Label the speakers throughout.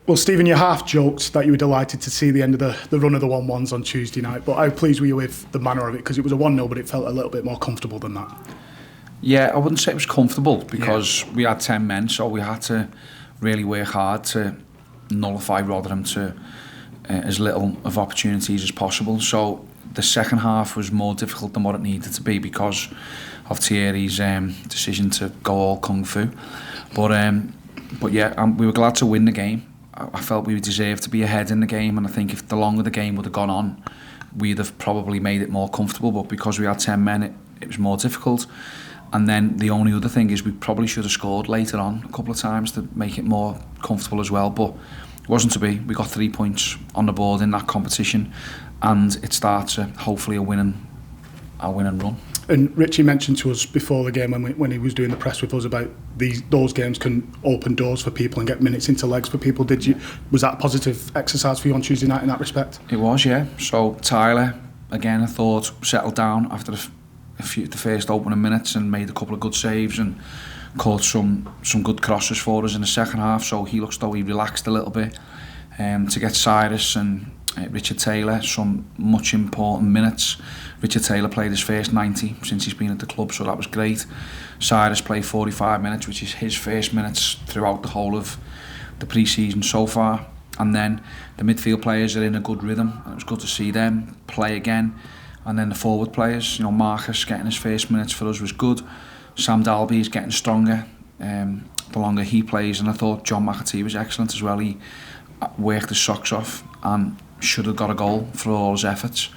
Speaker 1: Well, Stephen, you half joked that you were delighted to see the end of the run of the 1-1s on Tuesday night, but how pleased were you with the manner of it? Because it was a 1-0, but it felt a little bit more comfortable than that.
Speaker 2: Yeah, I wouldn't say it was comfortable because we had 10 men, so we had to really work hard to nullify Rotherham to as little of opportunities as possible. So the second half was more difficult than what it needed to be because of Thierry's decision to go all kung fu. But yeah, we were glad to win the game. I felt we deserved to be ahead in the game, and I think if the longer the game would have gone on, we'd have probably made it more comfortable. But because we had 10 men, it was more difficult. And then the only other thing is we probably should have scored later on a couple of times to make it more comfortable as well. But it wasn't to be. We got 3 points on the board in that competition, and it starts hopefully a winning run. And
Speaker 1: Richie mentioned to us before the game when he was doing the press with us about those games can open doors for people and get minutes into legs for people. Was that a positive exercise for you on Tuesday night in that respect?
Speaker 2: It was, yeah. So Tyler, again, I thought settled down after the first opening minutes and made a couple of good saves and caught some good crosses for us in the second half. So he looks though he relaxed a little bit. To get Cyrus and Richard Taylor some much important minutes. Richard Taylor played his first 90 since he's been at the club, so that was great. Cyrus played 45 minutes, which is his first minutes throughout the whole of the pre-season so far. And then the midfield players are in a good rhythm, and it was good to see them play again. And then the forward players, Marcus getting his first minutes for us was good. Sam Dalby is getting stronger the longer he plays, and I thought John McAtee was excellent as well. He worked his socks off and should have got a goal for all his efforts.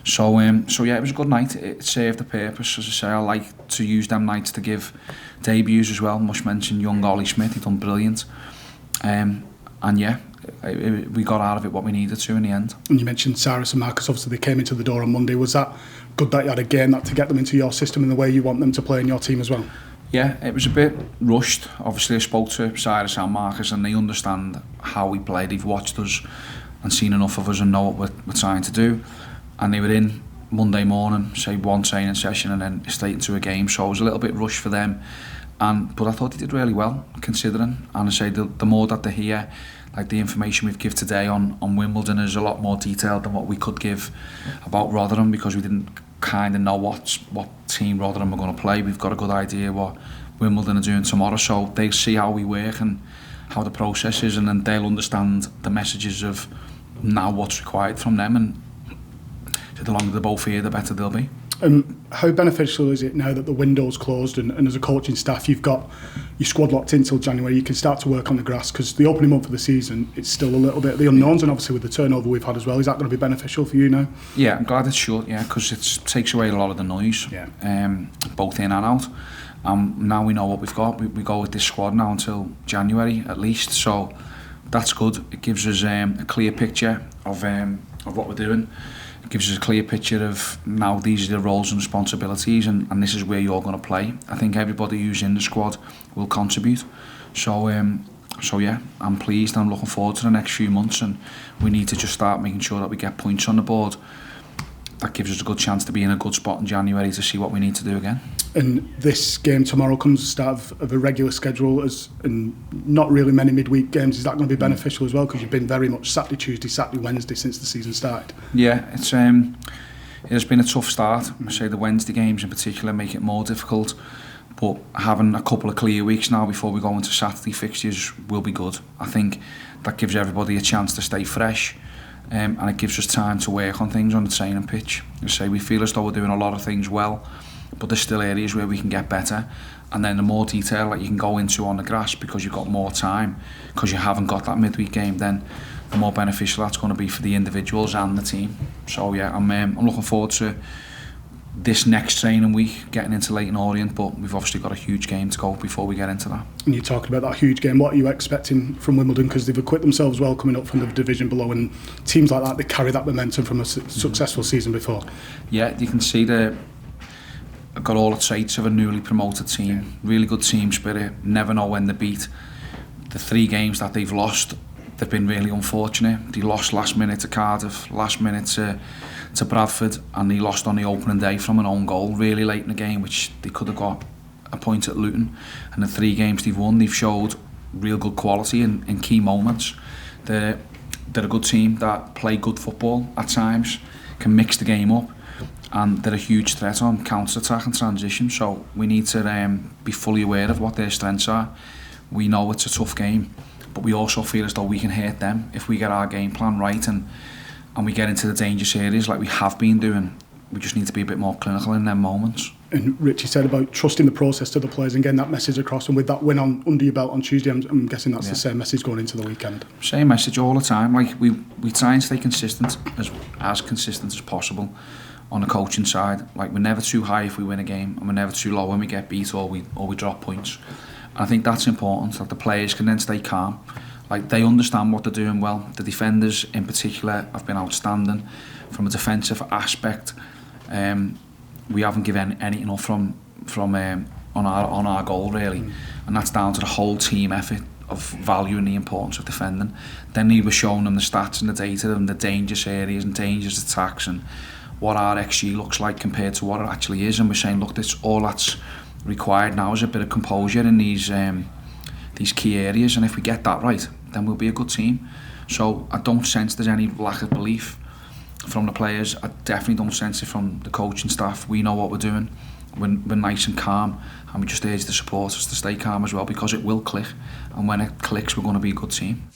Speaker 2: So yeah, it was a good night. It served the purpose. As I say, I like to use them nights to give debuts as well. Must mention young Ollie Smith, he done brilliant. And yeah, we got out of it what we needed to in the end.
Speaker 1: And you mentioned Cyrus and Marcus, obviously they came into the door on Monday. Was that good that you had a game that to get them into your system in the way you want them to play in your team as well?
Speaker 2: Yeah, it was a bit rushed. Obviously I spoke to Cyrus and Marcus and they understand how we play. They've watched us and seen enough of us and know what we're trying to do. And they were in Monday morning, say one training session and then straight into a game. So it was a little bit rushed for them. But I thought they did really well, considering. And I say the more that they hear, like the information we've give today on Wimbledon is a lot more detailed than what we could give about Rotherham, because we didn't kind of know what team Rotherham are going to play. We've got a good idea what Wimbledon are doing tomorrow, so they'll see how we work and how the process is, and then they'll understand the messages of now what's required from them, and the longer they're both here, the better they'll be.
Speaker 1: How beneficial is it now that the window's closed and as a coaching staff you've got your squad locked in till January, you can start to work on the grass, because the opening month of the season it's still a little bit of the unknowns, and obviously with the turnover we've had as well, is that going to be beneficial for you now?
Speaker 2: Yeah, I'm glad it's short, yeah, because it takes away a lot of the noise, both in and out. Now we know what we've got. We go with this squad now until January at least, so that's good. It gives us a clear picture of what we're doing. It gives us a clear picture of now these are the roles and responsibilities, and this is where you're going to play. I think everybody who's in the squad will contribute. So yeah, I'm pleased. I'm looking forward to the next few months, and we need to just start making sure that we get points on the board. That gives us a good chance to be in a good spot in January to see what we need to do again.
Speaker 1: And this game tomorrow comes at the start of a regular schedule, and not really many midweek games. Is that going to be beneficial as well, because you've been very much Saturday, Tuesday, Saturday, Wednesday since the season started?
Speaker 2: Yeah, it has been a tough start. I say the Wednesday games in particular make it more difficult, but having a couple of clear weeks now before we go into Saturday fixtures will be good. I think that gives everybody a chance to stay fresh. And it gives us time to work on things on the training pitch. I say we feel as though we're doing a lot of things well, but there's still areas where we can get better. And then the more detail that you can go into on the grass, because you've got more time, because you haven't got that midweek game, then the more beneficial that's going to be for the individuals and the team. So yeah, I'm looking forward to this next training week, getting into Leyton Orient, but we've obviously got a huge game to go before we get into that.
Speaker 1: And you're talking about that huge game. What are you expecting from Wimbledon? Because they've equipped themselves well coming up from the division below, and teams like that, they carry that momentum from a successful season before.
Speaker 2: Yeah, you can see they've got all the traits of a newly promoted team. Really good team spirit, never know when they beat. The 3 games that they've lost, they've been really unfortunate. They lost last minute to Cardiff, last minute to Bradford, and they lost on the opening day from an own goal really late in the game, which they could have got a point at Luton. And the 3 games they've won, they've showed real good quality in key moments. They're a good team that play good football at times, can mix the game up, and they're a huge threat on counter-attack and transition, so we need to be fully aware of what their strengths are. We know it's a tough game, but we also feel as though we can hurt them if we get our game plan right and we get into the dangerous areas like we have been doing. We just need to be a bit more clinical in them moments.
Speaker 1: And Richie said about trusting the process to the players and getting that message across, and with that win under your belt on Tuesday, I'm guessing that's the same message going into the weekend.
Speaker 2: Same message all the time. Like we try and stay consistent as consistent as possible on the coaching side. Like we're never too high if we win a game, and we're never too low when we get beat or we drop points. And I think that's important, that the players can then stay calm. Like they understand what they're doing well. The defenders in particular have been outstanding from a defensive aspect. We haven't given anything up from on our goal really, and that's down to the whole team effort of valuing the importance of defending. Then we were showing them the stats and the data and the dangerous areas and dangerous attacks and what our XG looks like compared to what it actually is, and we're saying, look, that's all that's required now is a bit of composure in these key areas, and if we get that right, then we'll be a good team. So I don't sense there's any lack of belief from the players. I definitely don't sense it from the coaching staff. We know what we're doing. We're nice and calm, and we just urge the supporters to stay calm as well, because it will click, and when it clicks we're going to be a good team.